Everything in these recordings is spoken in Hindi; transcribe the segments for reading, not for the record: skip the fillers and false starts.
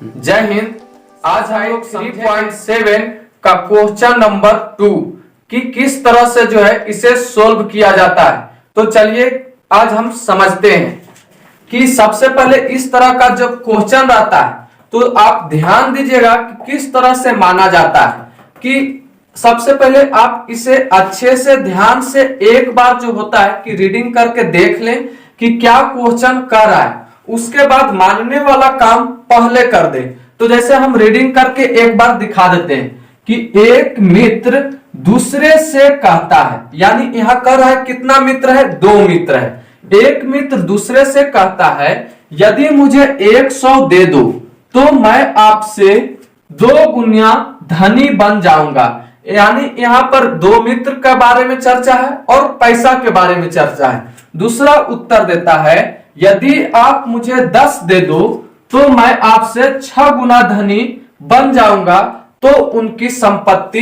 जय हिंद। आज हम लोग 3.7 का क्वेश्चन नंबर 2 कि किस तरह से जो है इसे सोल्व किया जाता है। तो चलिए आज हम समझते हैं कि सबसे पहले इस तरह का जब क्वेश्चन रहता है तो आप ध्यान दीजिएगा कि किस तरह से माना जाता है। कि सबसे पहले आप इसे अच्छे से ध्यान से एक बार जो होता है कि रीडिंग करके देख लें कि क्या क्वेश्चन कर रहा है, उसके बाद मानने वाला काम पहले कर दे। तो जैसे हम रीडिंग करके एक बार दिखा देते हैं कि एक मित्र दूसरे से कहता है, यानी यहां कर रहा है कितना मित्र है, 2 मित्र है। एक मित्र दूसरे से कहता है यदि मुझे 100 दे दो तो मैं आपसे 2 गुना धनी बन जाऊंगा। यानी यहां पर 2 मित्र के बारे में चर्चा है और पैसा के बारे में चर्चा है। दूसरा उत्तर देता है यदि आप मुझे 10 दे दो तो मैं आपसे 6 गुना धनी बन जाऊंगा। तो उनकी संपत्ति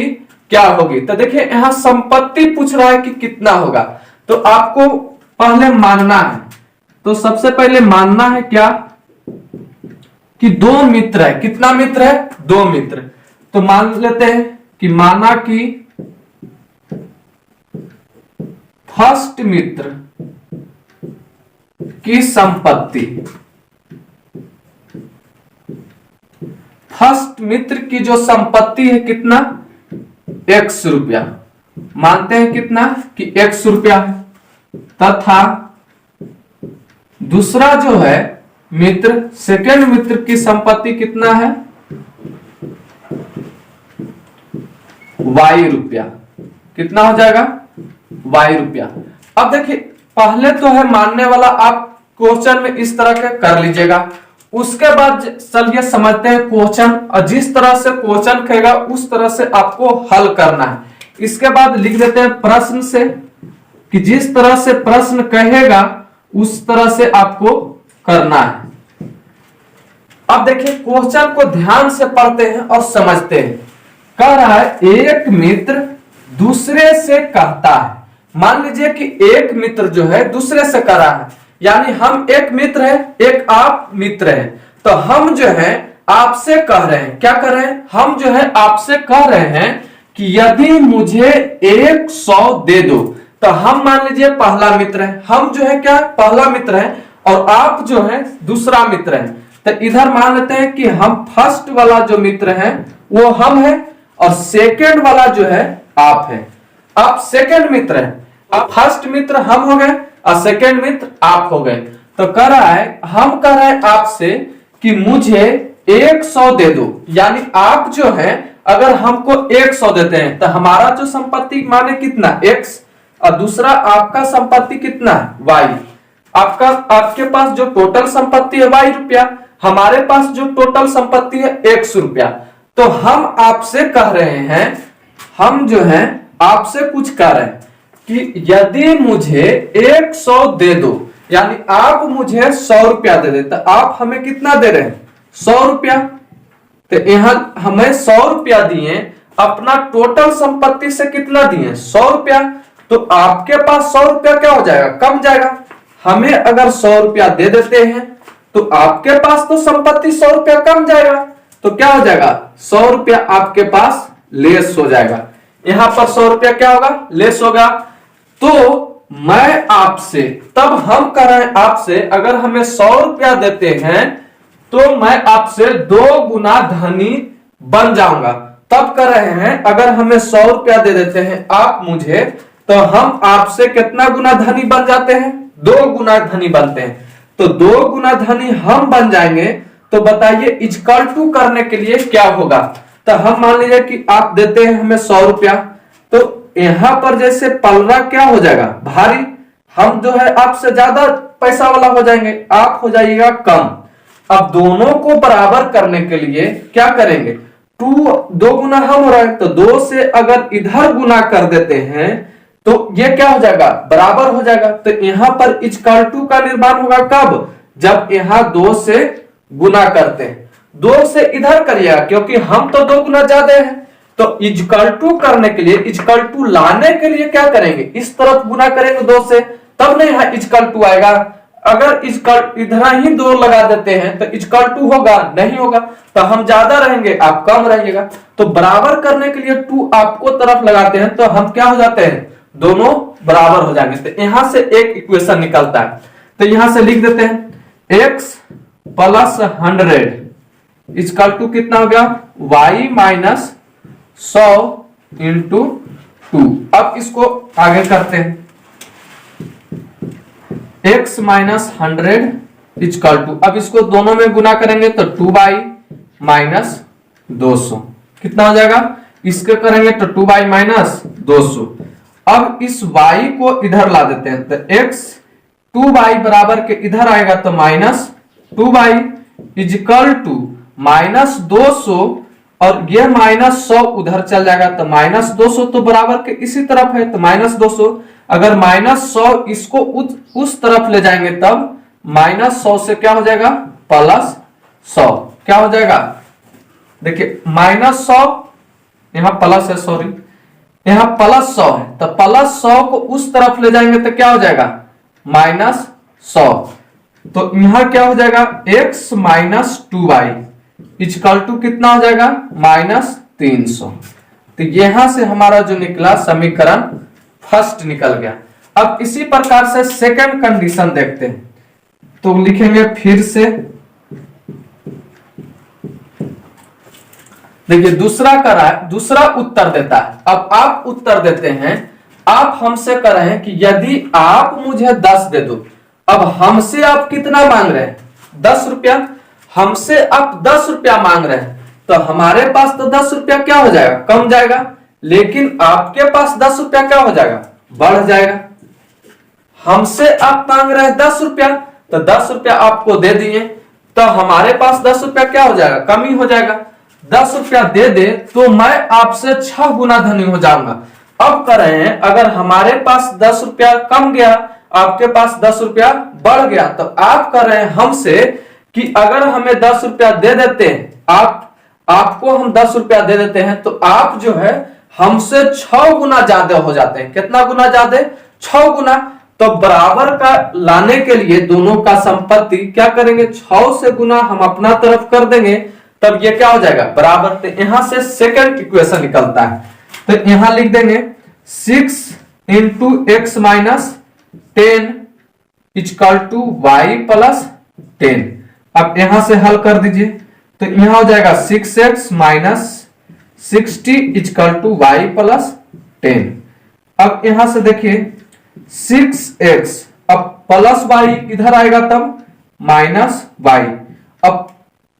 क्या होगी। तो देखिए यहां संपत्ति पूछ रहा है कि कितना होगा, तो आपको पहले मानना है। तो सबसे पहले मानना है क्या कि 2 मित्र है। कितना मित्र है, 2 मित्र। तो मान लेते हैं कि माना कि फर्स्ट मित्र की संपत्ति, फर्स्ट मित्र की जो संपत्ति है कितना, 100 रुपया। मानते हैं कितना कि 100 रुपया है। तथा दूसरा जो है मित्र, सेकंड मित्र की संपत्ति कितना है, Y रुपया। कितना हो जाएगा, Y रुपया। अब देखिए पहले तो है मानने वाला, आप क्वेश्चन में इस तरह के कर लीजिएगा। उसके बाद चलिए समझते हैं क्वेश्चन, और जिस तरह से क्वेश्चन कहेगा उस तरह से आपको हल करना है। इसके बाद लिख देते हैं प्रश्न से कि जिस तरह से प्रश्न कहेगा उस तरह से आपको करना है। अब देखिए क्वेश्चन को ध्यान से पढ़ते हैं और समझते हैं। कह रहा है एक मित्र दूसरे से कहता है। मान लीजिए कि एक मित्र जो है दूसरे से कह रहा है, यानी हम एक मित्र है, एक आप मित्र है। तो हम जो है आपसे कह रहे हैं, क्या कर रहे हैं, हम जो है आपसे कह रहे हैं कि यदि मुझे 100 दे दो। तो हम मान लीजिए पहला मित्र है, हम जो है क्या पहला मित्र है और आप जो है दूसरा मित्र है। तो इधर मान लेते हैं कि हम फर्स्ट वाला जो मित्र है वो हम है और सेकेंड वाला जो है आप है। आप सेकेंड मित्र है, अब फर्स्ट मित्र हम हो गए और सेकेंड मित्र आप हो गए। तो कह रहा है, हम कह रहे हैं आपसे कि मुझे 100 दे दो। यानी आप जो है अगर हमको 100 देते हैं तो हमारा जो संपत्ति माने कितना, x, और दूसरा आपका संपत्ति कितना है, y। आपके पास जो टोटल संपत्ति है Y रुपया, हमारे पास जो टोटल संपत्ति है 100 रुपया। तो हम आपसे कह रहे हैं, हम जो है आपसे कुछ कह रहे हैं कि यदि मुझे 100 दे दो, यानी आप मुझे 100 रुपया दे दे। तो आप हमें कितना दे रहे हैं, 100 रुपया। तो यहां हमें 100 रुपया दिए, अपना टोटल संपत्ति से कितना दिए, 100 रुपया। तो आपके पास 100 रुपया क्या हो जाएगा, कम जाएगा। हमें अगर 100 रुपया दे देते हैं तो आपके पास तो संपत्ति 100 रुपया कम जाएगा। तो क्या हो जाएगा, 100 रुपया आपके पास लेस हो जाएगा। यहां पर 100 रुपया क्या होगा, लेस होगा। तो मैं आपसे, तब हम कह रहे हैं आपसे, अगर हमें 100 रुपया देते हैं तो मैं आपसे 2 गुना धनी बन जाऊंगा। तब कह रहे हैं अगर हमें 100 रुपया दे देते हैं आप मुझे, तो हम आपसे कितना गुना धनी बन जाते हैं, 2 गुना धनी बनते हैं। तो 2 गुना धनी हम बन जाएंगे। तो बताइए इक्वल टू करने के लिए क्या होगा। तो हम मान लीजिए कि आप देते हैं हमें 100 रुपया, तो यहां पर जैसे पलरा क्या हो जाएगा, भारी। हम जो है आपसे ज्यादा पैसा वाला हो जाएंगे, आप हो जाइएगा कम। अब दोनों को बराबर करने के लिए क्या करेंगे, 2 गुना हम हो रहा है, तो 2 से अगर इधर गुना कर देते हैं तो ये क्या हो जाएगा, बराबर हो जाएगा। तो यहां पर इक्वल टू का निर्माण होगा कब, जब यहां 2 से गुना करते हैं। 2 से इधर करिएगा क्योंकि हम तो 2 गुना ज्यादा है। तो इक्वल टू करने के लिए, इक्वल टू लाने के लिए क्या करेंगे, इस तरफ गुना करेंगे 2 से, तब नहीं यहां इक्वल टू आएगा। अगर इधर ही 2 लगा देते हैं तो इक्वल टू होगा, नहीं होगा, तो हम ज्यादा रहेंगे आप कम रहिएगा। तो बराबर करने के लिए 2 आपको तरफ लगाते हैं तो हम क्या हो जाते हैं, दोनों बराबर हो जाएंगे। तो यहां से एक इक्वेशन निकलता है, तो यहां से लिख देते हैं x प्लस 100 इक्वल टू कितना हो गया, y माइनस 100 इंटू 2। अब इसको आगे करते हैं, x माइनस 100 इक्वल टू, अब इसको दोनों में गुना करेंगे तो 2y माइनस 200 कितना हो जाएगा, इसके करेंगे तो 2y माइनस 200। अब इस y को इधर ला देते हैं तो x 2y बराबर के इधर आएगा तो minus 2y equal to minus 200 और यह माइनस 100 उधर चल जाएगा तो माइनस 200 तो बराबर के इसी तरफ है तो माइनस 200। अगर माइनस 100 इसको उस तरफ ले जाएंगे तब माइनस 100 से क्या हो जाएगा, प्लस 100 क्या हो जाएगा, देखिए माइनस 100 यहां प्लस है, सॉरी यहां प्लस 100 है तो प्लस 100 को उस तरफ ले जाएंगे तो क्या हो जाएगा, माइनस 100। तो यहां क्या हो जाएगा, x minus 2y equal to कितना हो जाएगा, माइनस 300। तो यहां से हमारा जो निकला समीकरण फर्स्ट निकल गया। अब इसी प्रकार से सेकंड कंडीशन देखते हैं, तो लिखेंगे फिर से, देखिए दूसरा उत्तर देता है। अब आप उत्तर देते हैं, आप हमसे कह रहे हैं कि यदि आप मुझे 10 दे दो। अब हमसे आप कितना मांग रहे हैं, 10 रुपया, हमसे आप 10 रुपया मांग रहे हैं तो हमारे पास तो 10 रुपया क्या हो जाएगा, कम जाएगा, लेकिन आपके पास 10 रुपया क्या हो जाएगा, बढ़ जाएगा। हमसे आप मांग रहे हैं 10 रुपया तो 10 रुपया आपको दे दिए तो हमारे पास 10 रुपया क्या हो जाएगा, कमी हो जाएगा। 10 रुपया दे दे तो मैं आपसे 6 गुना धनी हो जाऊंगा। अब कर रहे हैं, अगर हमारे पास 10 रुपया कम गया, आपके पास 10 रुपया बढ़ गया, तो आप कर रहे हैं हमसे कि अगर हमें 10 रुपया दे देते हैं, आपको हम 10 रुपया दे देते हैं तो आप जो है हमसे 6 गुना ज्यादा हो जाते हैं। कितना गुना ज्यादा, 6 गुना। तो बराबर का लाने के लिए दोनों का संपत्ति क्या करेंगे, 6 से गुना हम अपना तरफ कर देंगे, तब ये क्या हो जाएगा, बराबर। तो यहां से सेकंड इक्वेशन निकलता है, तो यहां लिख देंगे 6 into x minus 10 equal to y plus 10। अब यहां से हल कर दीजिए तो यहां हो जाएगा 6x minus 60 equal to y plus 10। अब यहां से देखिए 6x, अब प्लस वाई इधर आएगा तब माइनस वाई, अब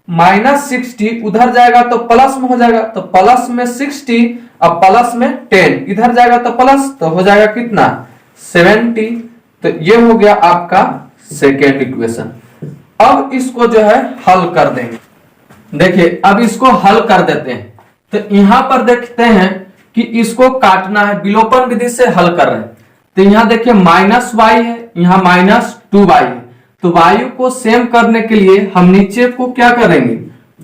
माइनस 60 उधर जाएगा तो प्लस में हो जाएगा, तो प्लस में 60, अब प्लस में 10 इधर जाएगा तो प्लस, तो हो जाएगा कितना 70। तो ये हो गया आपका सेकेंड इक्वेशन। अब इसको जो है हल कर देंगे। देखिए अब इसको हल कर देते हैं, तो यहां पर देखते हैं कि इसको काटना है, विलोपन विधि से हल कर रहे हैं। तो यहां देखिए माइनस वाई है, यहां माइनस 2y है, तो वायु को सेम करने के लिए हम नीचे को क्या करेंगे,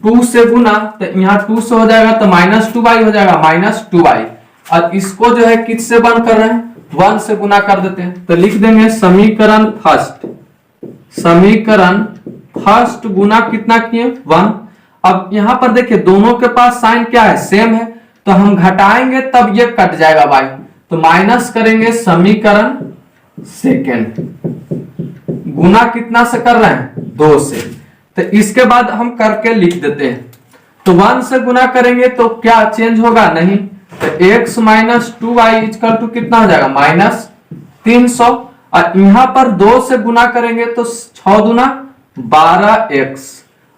2 से गुना, तो यहाँ 2 से हो जाएगा तो माइनस 2y हो जाएगा, माइनस 2y। और इसको जो है किससे बंद कर रहे हैं, 1 से गुना कर देते हैं, तो लिख देंगे समीकरण फर्स्ट गुना कितना किए 1। अब यहां पर देखिए दोनों के पास साइन क्या है, सेम है, तो हम घटाएंगे तब ये कट जाएगा y, तो माइनस करेंगे समीकरण सेकेंड, गुना कितना से कर रहे हैं 2 से। तो इसके बाद हम करके लिख देते हैं, तो 1 से गुना करेंगे तो क्या चेंज होगा, नहीं, तो x minus 2y equal to कितना हो जाएगा माइनस 300। और यहां पर 2 से गुना करेंगे तो 6 दूना 12x,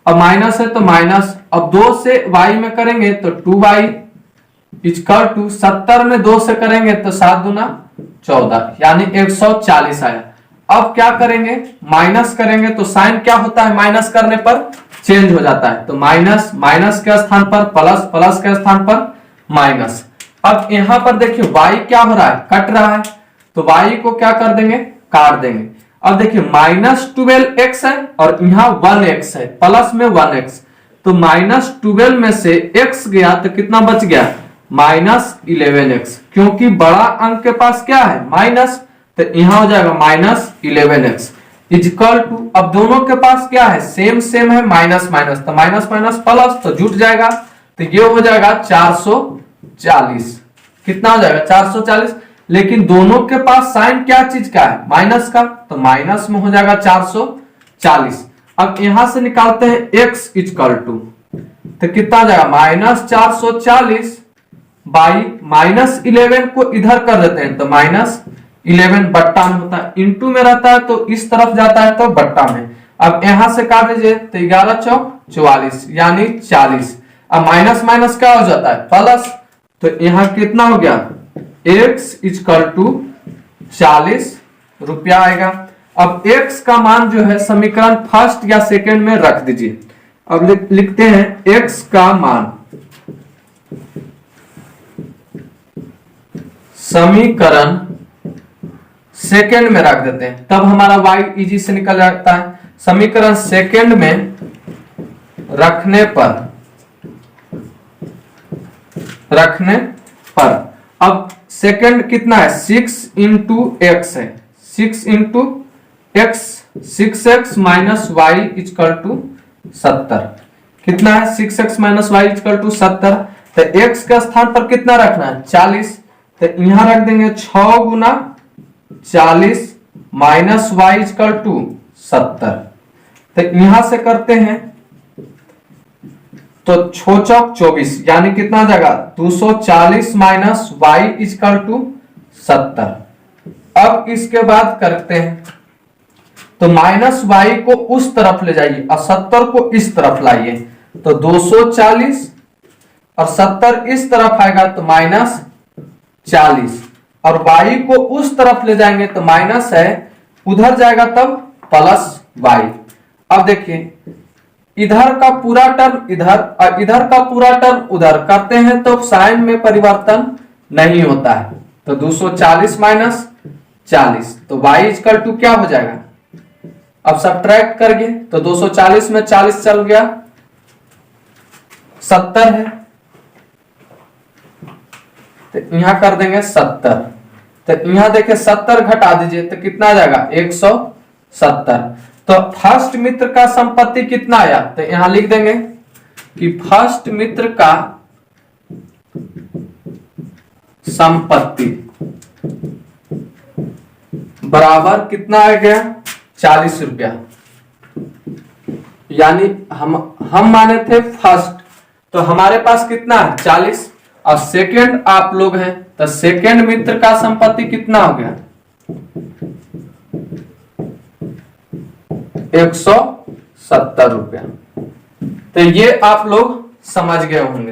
अब माइनस है तो माइनस, अब 2 से y में करेंगे तो 2y इक्वल टू 70 में 2 से करेंगे तो 7 दूना 14, यानी 140 आया। अब क्या करेंगे, माइनस करेंगे तो साइन क्या होता है, माइनस करने पर चेंज हो जाता है, तो माइनस माइनस के स्थान पर प्लस, प्लस के स्थान पर माइनस। अब यहां पर देखिए y क्या हो रहा है, कट रहा है, तो y को क्या कर देंगे, काट देंगे। अब देखिए माइनस 12x है और यहाँ 1x है, प्लस में 1x, तो माइनस 12 में से x गया तो कितना बच गया, माइनस 11x, क्योंकि बड़ा अंक के पास क्या है माइनस, तो यहां हो जाएगा माइनस 11x। इक्वल टू, अब दोनों के पास क्या है, सेम सेम है, माइनस माइनस, तो माइनस माइनस प्लस तो जुट जाएगा, तो ये हो जाएगा 440। कितना हो जाएगा 440, लेकिन दोनों के पास साइन क्या चीज का है, माइनस का, तो माइनस में हो जाएगा 440। अब यहां से निकालते हैं x इक्वल टू, तो कितना आ जाएगा माइनस 440 बाई माइनस 11 को इधर कर देते हैं, तो माइनस 11 बट्टा में होता है, इंटू में रहता है तो इस तरफ जाता है तो बट्टा में। अब यहां से काट दीजिए तो 11 चौक 44 यानी 40। अब माइनस माइनस क्या हो जाता है प्लस, तो यहां कितना हो गया x इक्वल टू 40 रुपया आएगा। अब x का मान जो है समीकरण फर्स्ट या सेकंड में रख दीजिए। अब लिखते हैं x का मान समीकरण सेकंड में रख देते हैं, तब हमारा y इजी से निकल जाता है। समीकरण सेकंड में रखने पर अब सेकंड कितना है 6 इंटू एक्स है, 6 into x, 6x minus y equal to 70। कितना है 6x minus y equal to 70, तो x के स्थान पर कितना रखना है 40, तो यहां रख देंगे 6 गुना 40 माइनस वाई इक्वल टू 70। तो यहां से करते हैं तो 6 चौक 24 यानी कितना जाएगा 240 माइनस वाई इक्वल टू 70। अब इसके बाद करते हैं तो माइनस वाई को उस तरफ ले जाइए और 70 को इस तरफ लाइए, तो 240 और 70 इस तरफ आएगा तो माइनस 40, और वाई को उस तरफ ले जाएंगे तो माइनस है, उधर जाएगा तब प्लस वाई। अब देखिए इधर का पूरा टर्म इधर और इधर का पूरा टर्म उधर करते हैं तो साइन में परिवर्तन नहीं होता है, तो 240 माइनस 40 तो y इक्वल टू क्या हो जाएगा, अब सब्ट्रैक्ट करिए तो 240 में 40 चल गया 70 है, तो यहां कर देंगे 70, तो यहां देखिए 70 घटा दीजिए तो कितना आ जाएगा 170। तो फर्स्ट मित्र का संपत्ति कितना आया, तो यहां लिख देंगे कि फर्स्ट मित्र का संपत्ति बराबर कितना आ गया 40 रुपया, यानी हम माने थे फर्स्ट, तो हमारे पास कितना है 40, और सेकंड आप लोग हैं तो सेकंड मित्र का संपत्ति कितना हो गया 170 रुपया। तो ये आप लोग समझ गए होंगे।